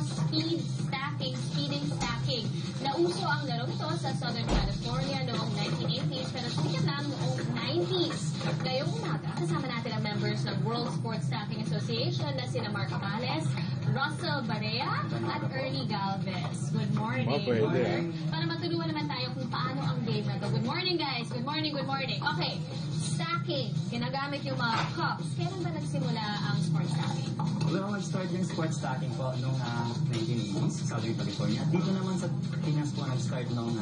speed stacking, speeding stacking. Nauso ang laro ito sa Southern California noong 1980s, pero sikat lang noong 90s. Ngayong umaga, kasama natin ang members ng World Sports Stacking Association na sina Mark Amales, Russell Barea, at Ernie Galvez. Good morning. Para matulungan naman tayo kung paano ang game na ito. Good morning, guys. Good morning, good morning. Okay, stacking. Ginagamit yung mga cups. Kailan ba nagsimula ang sports stacking? Well, nag-start yung sports stacking po noong 1980s sa Southern California. Dito naman sa Pinas po nag-start noong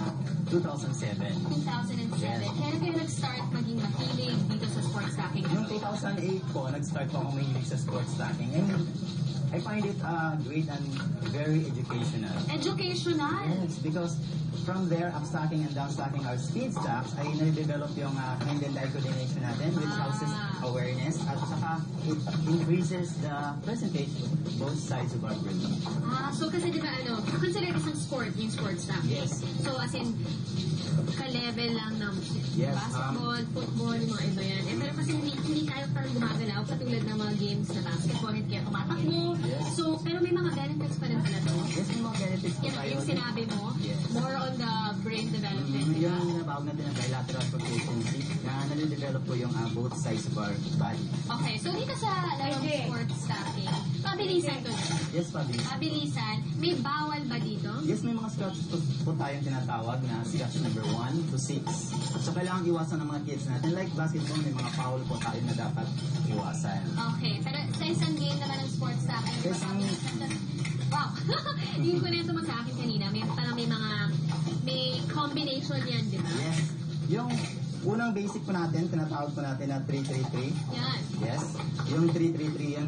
2007. 2007. Yes. Kailan kayo nag-start maging mahilig dito sa sports stacking? Noong 2008 po, nag-start po akong mahilig sa sports stacking. And I find it great and very educational. Educational? Yes, because from there, up stacking and down stacking are speed stacks, ay nare-develop yung hand and eye coordination natin, which houses awareness, at saka it increases the percentage of both sides of our brain. So kasi di ba consider isang sport, yung sports stacking? Yes. So as in, ka-level lang ng Yes, basketball, football, mga iba yan. Pero kasi hindi tayo parang gumagalaw katulad ng mga games na basketball, hindi kaya tumatakbo. Yes. So, pero may mga benefits pa rin pala to. Yes, may mga benefits po tayo. Yung sinabi mo, yes, more on the brain development. Diba? Yung tinatawag natin ng bilateral proficiency na nare-develop po yung both sides of our body. Okay, so dito sa larong sports stacking, pabilisan to. Yes, pabilis. Pabilisan, may bawal ba dito? Yes, may mga scratch po tayong tinatawag na scratch number 1 to 6. So, kailangan iwasan ng mga kids natin. Like basketball, may mga foul po tayo na dapat iwasan. Okay, pero sa isang game naman ng sports stacking, wow! Yung kunento mo sa akin kanina, parang may combination yan, di ba? Yes. Yung unang basic po natin, tinatawag po natin na 3-3-3. Yan. Yes. Yung 3-3-3,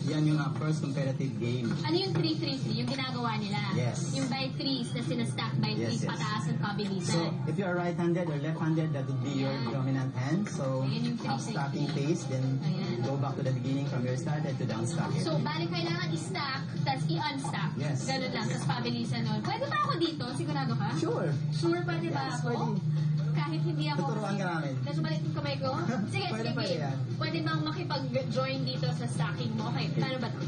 yan yung first competitive game. Ano yung 3-3-3? Yung ginagawa nila? Yes. Yung by threes na sinastack by threes, Yes. pataas ang pabilisan. So, if you are right-handed or left-handed, that would be your dominant hand. So, Ayan yung up 3-3-3. stacking phase, then Ayan. go back to the beginning from your started to down stacking. So, bali kailangan i-stack, tapos i-unstack. Yes. Ganun lang, tapos pabilisan nun. Pwede ba ako dito? Sigurado ka? Sure. Sure, pwede ba Yes, ako? pwede. Kahit hindi ako... Tuturuan ka namin. Tapos balik yung kamay ko? Sige, Pwede sige. pa yan. Pwede bang makipag-join dito sa stacking mo? Okay, paano ba ito?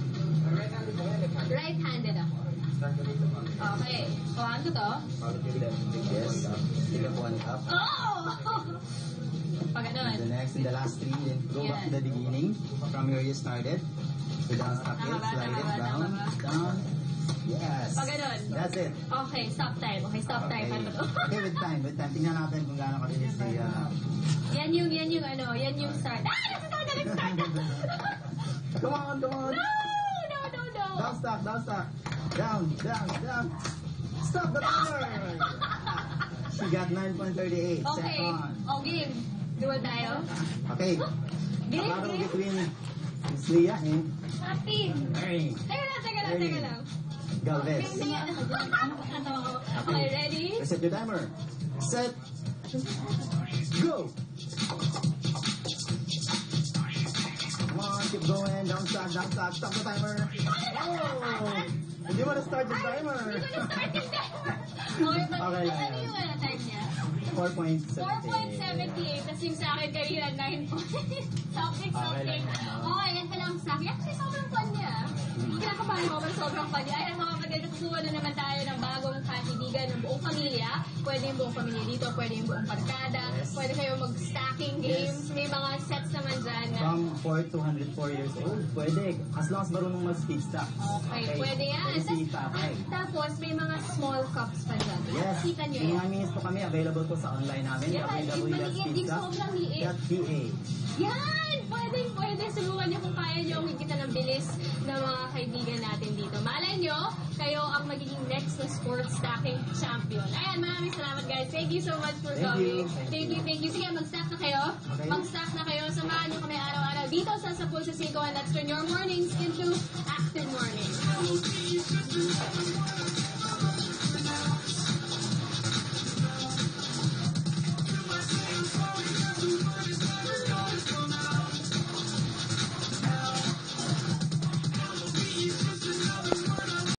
Right-handed ako. Okay. O, ano to? Yes. Left one up. Oh! Pag ganun. The next and the last three, then go back to the beginning from where you started. So down stack it, Tama ba? slide it, Tama down, ba? down. Yes. Pag ganun. That's it. Okay, stop time. Okay, stop time. Paano ba to? Okay, with time. Tingnan natin kung gaano kabilis si... Yan yung start. Ah! Nagstart na! Come on. No! Down stack. Down. Stop the timer! She got 9.38 Okay. seconds. O, game. Dual tayo. Okay. Game, Battle game. between Miss Leah and Happy. Ernie Teka lang. Galvez. Okay, ready? Reset your timer. Set. Go. Come on, keep going. Down stack. Stop the timer. Oh! Hindi mo na-start yung timer. Hindi ko na-start yung timer. Okay, Okay lang. ano yung time niya? 4.78. 4.78, tapos yung sa akin kanina, 9 something. Okay lang. Okay, yan pa lang sa akin. Actually, sobrang fun niya. Kinakabahan ko, pero sobrang fun niya. Ayan, mga kapatid, kukuha na naman tayo ng bagong kaibigan ng buong pamilya. Pwede yung buong pamilya dito, pwede yung buong barkada, pwede kayo mag-stacking games. May mga sets naman dyan. From 4 to 104 years old, pwede. As long as marunong mag-speed stack. Okay, pwede yan. Pwede si Tatay. Tapos, may mga small cups pa dyan. Yes. Kita nyo Yung yan. mga minutes po kami, available po sa online namin. Yeah, yung maliit, yung sobrang liit. www.speedstack.pa. Yan! Pwede. Subukan nyo kung kaya nyo higita ng bilis ng mga kaibigan natin dito. Malay nyo, kayo ang magiging next na sports stacking champion. Ayan, maraming salamat guys. Thank you so much for coming. Thank you. Sige, mag-stack na kayo. Okay. Mag-stack na kayo. Samahan nyo kami araw-araw dito sa Sapul sa Siko, and let's turn your mornings into active mornings.